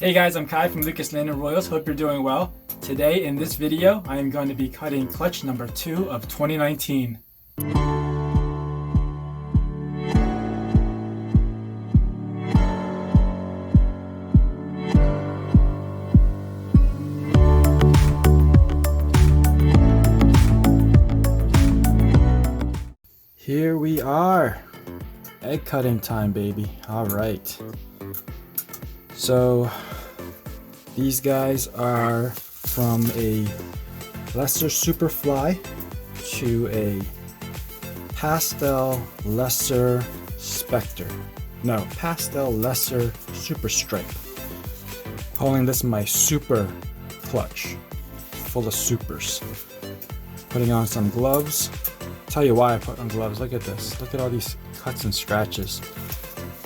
Hey guys, I'm Kai from Lucas Land & Royals. Hope you're doing well. Today in this video, I am going to be cutting clutch number 2 of 2019. Here we are. Egg cutting time, baby. All right. So these guys are from a lesser superfly to a pastel lesser spectre. No, pastel lesser super stripe. Calling this my super clutch, full of supers. Putting on some gloves. Tell you why I put on gloves. Look at this. Look at all these cuts and scratches.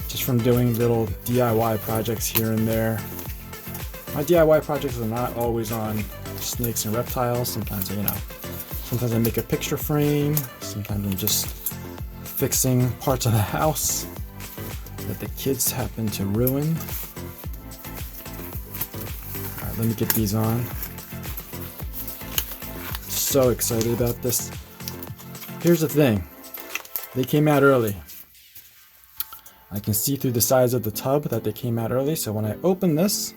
Just from doing little DIY projects here and there. My DIY projects are not always on snakes and reptiles. Sometimes, sometimes I make a picture frame. Sometimes I'm just fixing parts of the house that the kids happen to ruin. All right, let me get these on. So excited about this. Here's the thing. They came out early. I can see through the sides of the tub that they came out early, so when I open this,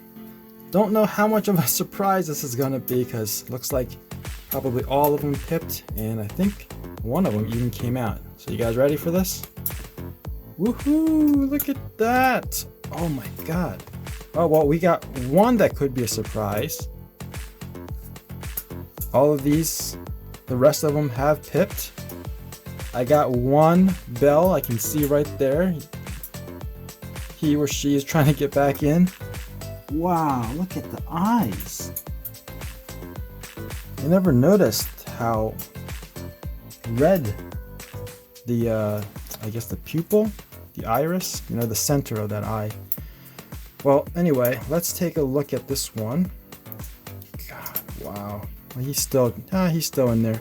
don't know how much of a surprise this is gonna be, because looks like probably all of them pipped, and I think one of them even came out. So you guys ready for this? Woohoo! Look at that! Oh my god. Oh well, we got one that could be a surprise. All of these, the rest of them have pipped. I got one bell, I can see right there. He or she is trying to get back in. Wow, look at the eyes. I never noticed how red the, I guess the pupil, the iris, the center of that eye. Well, anyway, let's take a look at this one. God, wow. Well, he's still in there.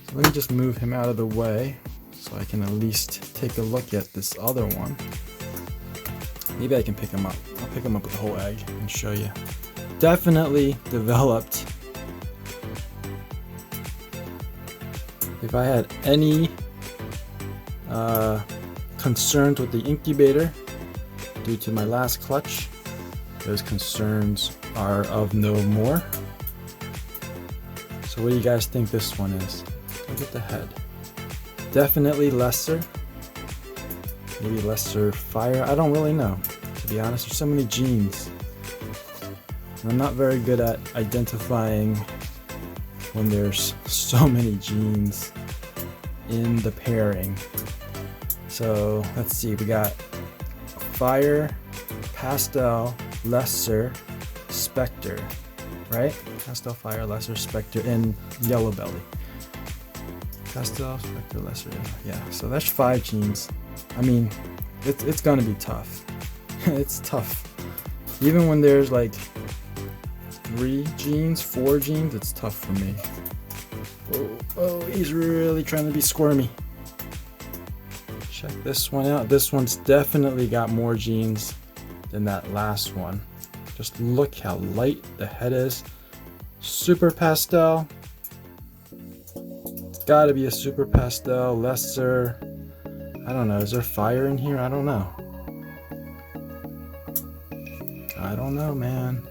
So let me just move him out of the way so I can at least take a look at this other one. Maybe I can pick him up. I'll pick him up with the whole egg and show you. Definitely developed. If I had any concerns with the incubator due to my last clutch, those concerns are of no more. So what do you guys think this one is? Look at the head. Definitely lesser. Maybe lesser fire. I don't really know, to be honest. There's so many genes. And I'm not very good at identifying when there's so many genes in the pairing. So let's see. We got fire, pastel, lesser, spectre, right? Pastel, fire, lesser, spectre, and yellow belly. Pastel, spectre, lesser. Yeah. So that's 5 genes. I mean, it's gonna be tough. It's tough. Even when there's like 3 genes, 4 genes, it's tough for me. Oh, he's really trying to be squirmy. Check this one out. This one's definitely got more genes than that last one. Just look how light the head is. Super pastel. It's gotta be a super pastel, lesser. I don't know, is there fire in here? I don't know. I don't know, man.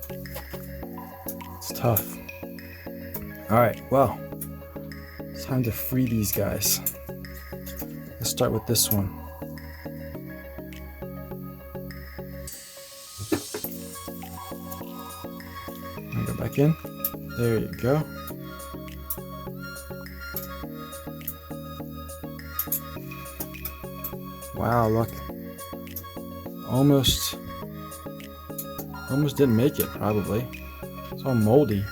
It's tough. Alright, well, it's time to free these guys. Let's start with this one. Go back in. There you go. Wow, look. Almost didn't make it, probably. It's all moldy.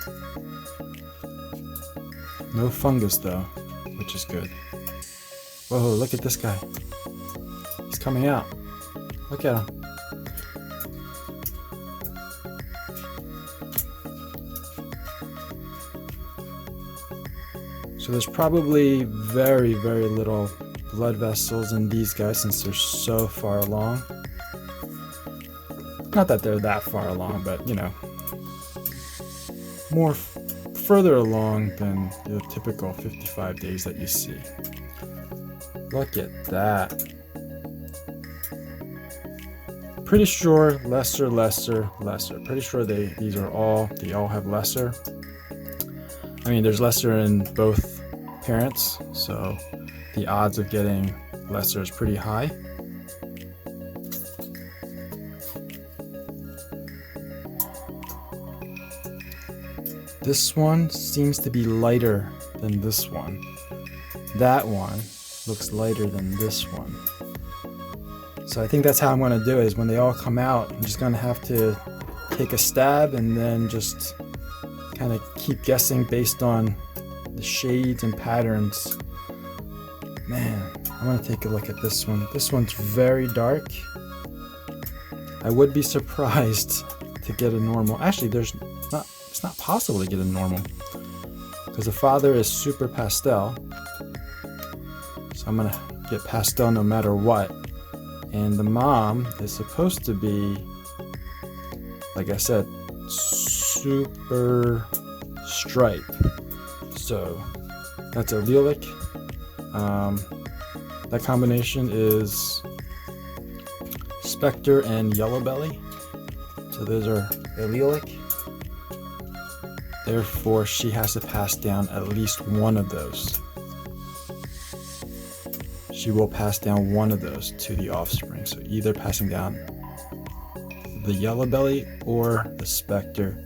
No fungus though, which is good. Whoa, look at this guy. He's coming out. Look at him. So there's probably very, very little blood vessels in these guys since they're so far along. Not that they're that far along, but you know, more further along than the typical 55 days that you see. Look at that. Pretty sure lesser. Pretty sure they all have lesser. I mean, there's lesser in both parents, so the odds of getting lesser is pretty high. This one seems to be lighter than this one. That one looks lighter than this one. So I think that's how I'm going to do it, is when they all come out, I'm just going to have to take a stab and then just kind of keep guessing based on the shades and patterns. Man, I'm going to take a look at this one. This one's very dark. I would be surprised to get a normal. Actually, it's not possible to get a normal because the father is super pastel. So I'm going to get pastel no matter what. And the mom is supposed to be, like I said, super stripe. So that's allelic. That combination is Spectre and Yellow Belly. So those are allelic. Therefore, she has to pass down at least one of those. She will pass down one of those to the offspring. So either passing down the Yellow Belly or the Spectre.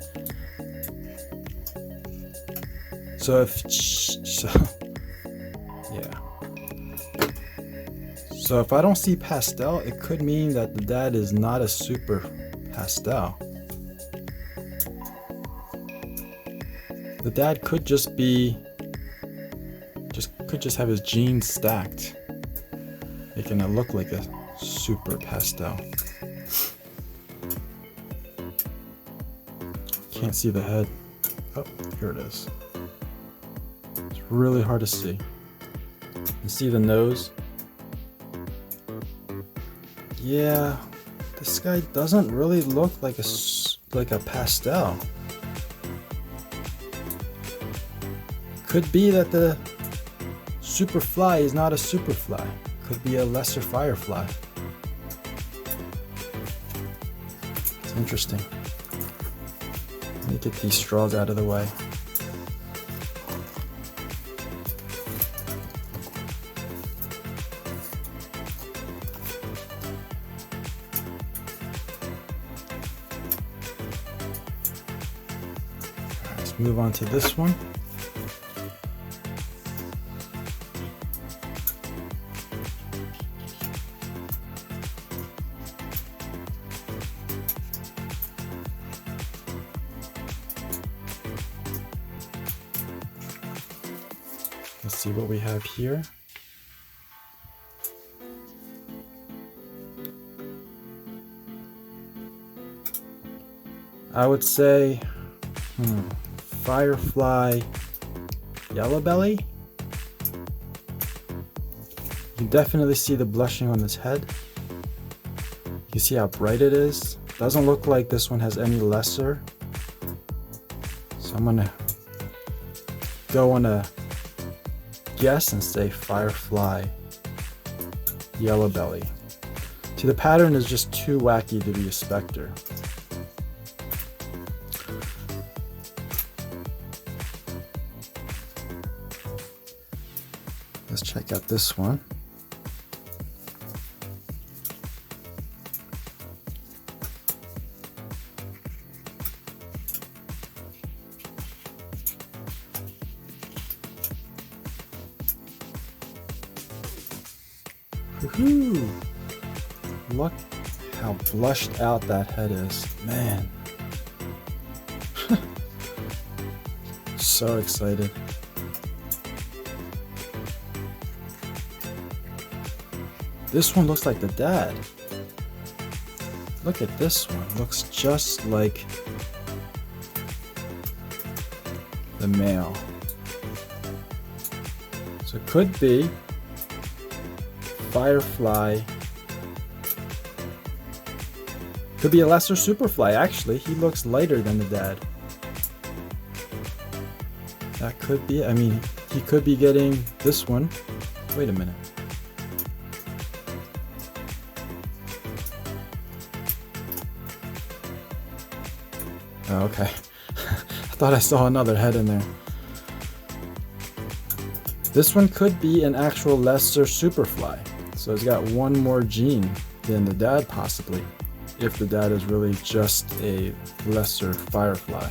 So if I don't see pastel, it could mean that the dad is not a super pastel. The dad could just have his genes stacked, making it look like a super pastel. Can't see the head. Oh, here it is. It's really hard to see. You see the nose? Yeah, this guy doesn't really look like a pastel. Could be that the superfly is not a superfly. Could be a lesser firefly. It's interesting. Let me get these straws out of the way. Alright, let's move on to this one. Let's see what we have here. I would say firefly Yellow Belly. You can definitely see the blushing on his head. You can see how bright it is. Doesn't look like this one has any lesser. So I'm gonna go on a guess and say firefly Yellow Belly. See, the pattern is just too wacky to be a Spectre. Let's check out this one. Woohoo! Look how blushed out that head is. Man. So excited. This one looks like the dad. Look at this one. Looks just like the male. So it could be firefly Could be a lesser superfly, actually. He looks lighter than the dad. That could be, I mean, he could be getting this one. Wait a minute. Oh, okay. I thought I saw another head in there. This one could be an actual lesser superfly. So it's got one more gene than the dad, possibly. If the dad is really just a lesser firefly.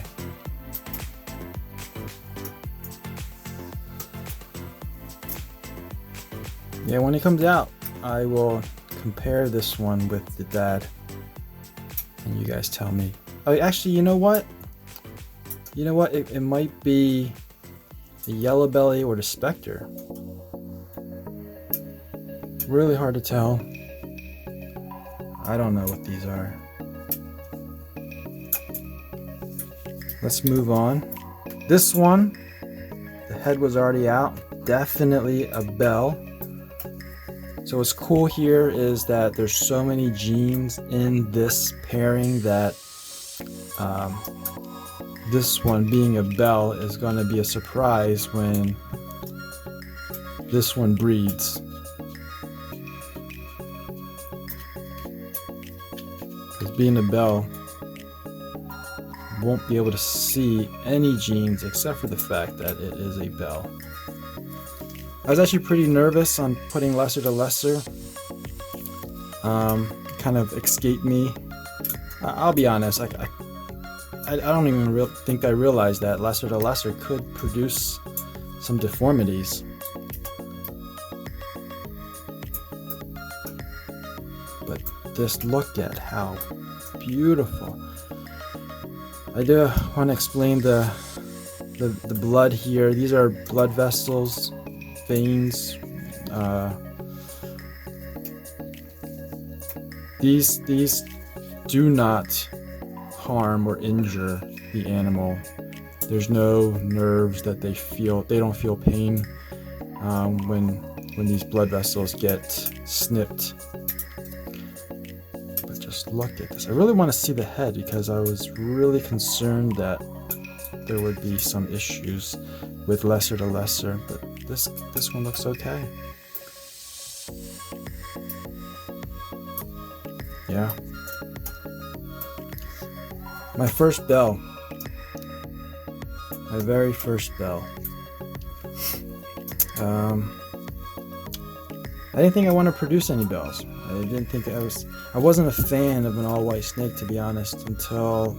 Yeah, when it comes out, I will compare this one with the dad. And you guys tell me. Oh, actually, you know what? You know what? It might be the yellow belly or the specter. Really hard to tell. I don't know what these are. Let's move on. This one, the head was already out. Definitely a bell. So what's cool here is that there's so many genes in this pairing that this one being a bell is going to be a surprise when this one breeds. Because being a bell, won't be able to see any genes except for the fact that it is a bell. I was actually pretty nervous on putting lesser to lesser. Kind of escaped me. I'll be honest, I don't even think I realized that lesser to lesser could produce some deformities. But just look at how beautiful. I do want to explain the blood here. These are blood vessels, veins. These do not harm or injure the animal. There's no nerves that they feel. They don't feel pain when these blood vessels get snipped. But just look at this. I really want to see the head because I was really concerned that there would be some issues with lesser to lesser, but this one looks okay. Yeah. My first bell. My very first bell. I didn't think I wanted to produce any bells. I didn't think I wasn't a fan of an all-white snake, to be honest, until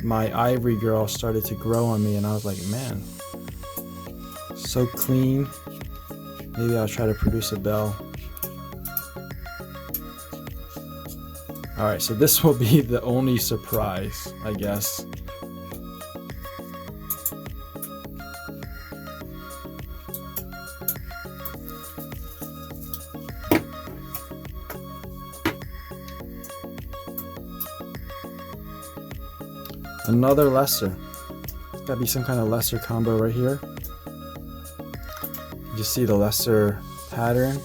my ivory girl started to grow on me, and I was like, man, so clean. Maybe I'll try to produce a bell. Alright, so this will be the only surprise, I guess. Another lesser. It's gotta be some kind of lesser combo right here. You see the lesser pattern.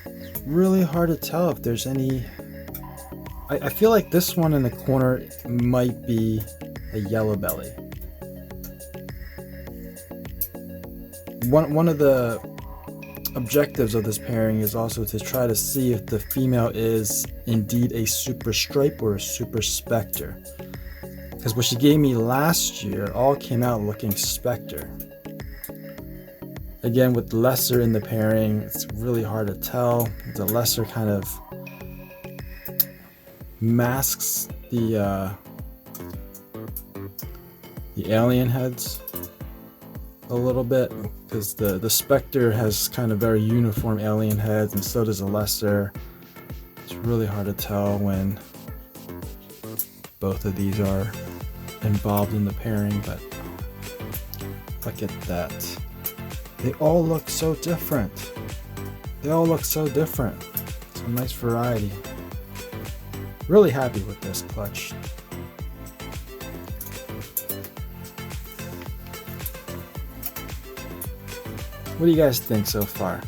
It's really hard to tell if there's any. I feel like this one in the corner might be a yellow belly. One of the objectives of this pairing is also to try to see if the female is indeed a super stripe or a super specter, because what she gave me last year all came out looking specter. Again, with lesser in the pairing, it's really hard to tell. The lesser kind of masks the alien heads a little bit, because the specter has kind of very uniform alien heads, and so does the lesser. It's really hard to tell when both of these are involved in the pairing, but look at that. They all look so different. They all look so different. It's a nice variety. Really happy with this clutch. What do you guys think so far?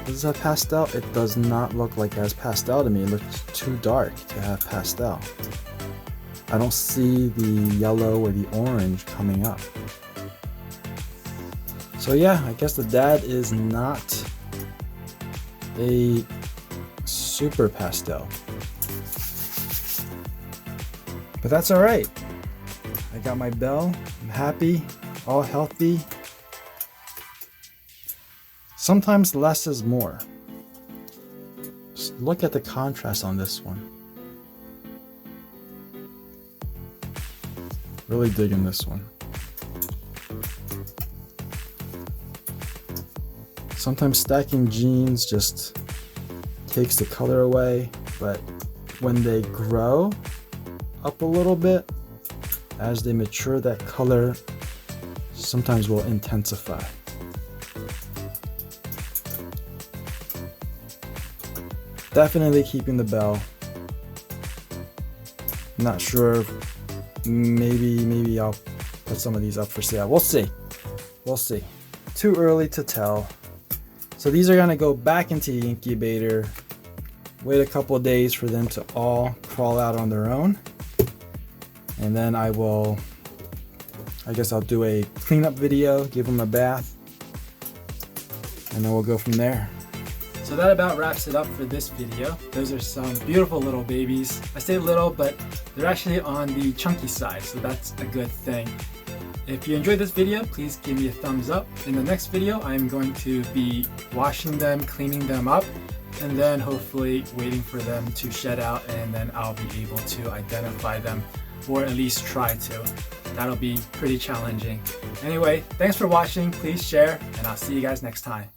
Does this have pastel? It does not look like it has pastel to me. It looks too dark to have pastel. I don't see the yellow or the orange coming up. So yeah, I guess the dad is not a super pastel. But that's alright. I got my bell. I'm happy. All healthy. Sometimes less is more. Just look at the contrast on this one. Really digging this one. Sometimes stacking jeans just takes the color away, but when they grow up a little bit, as they mature, that color sometimes will intensify. Definitely keeping the bell. Not sure. Maybe I'll put some of these up for sale. We'll see. We'll see. Too early to tell. So these are gonna go back into the incubator. Wait a couple of days for them to all crawl out on their own. And then I guess I'll do a cleanup video, give them a bath, and then we'll go from there. So that about wraps it up for this video. Those are some beautiful little babies. I say little, but they're actually on the chunky side, so that's a good thing. If you enjoyed this video, please give me a thumbs up. In the next video, I'm going to be washing them, cleaning them up, and then hopefully waiting for them to shed out, and then I'll be able to identify them, or at least try to. That'll be pretty challenging. Anyway, thanks for watching. Please share, and I'll see you guys next time.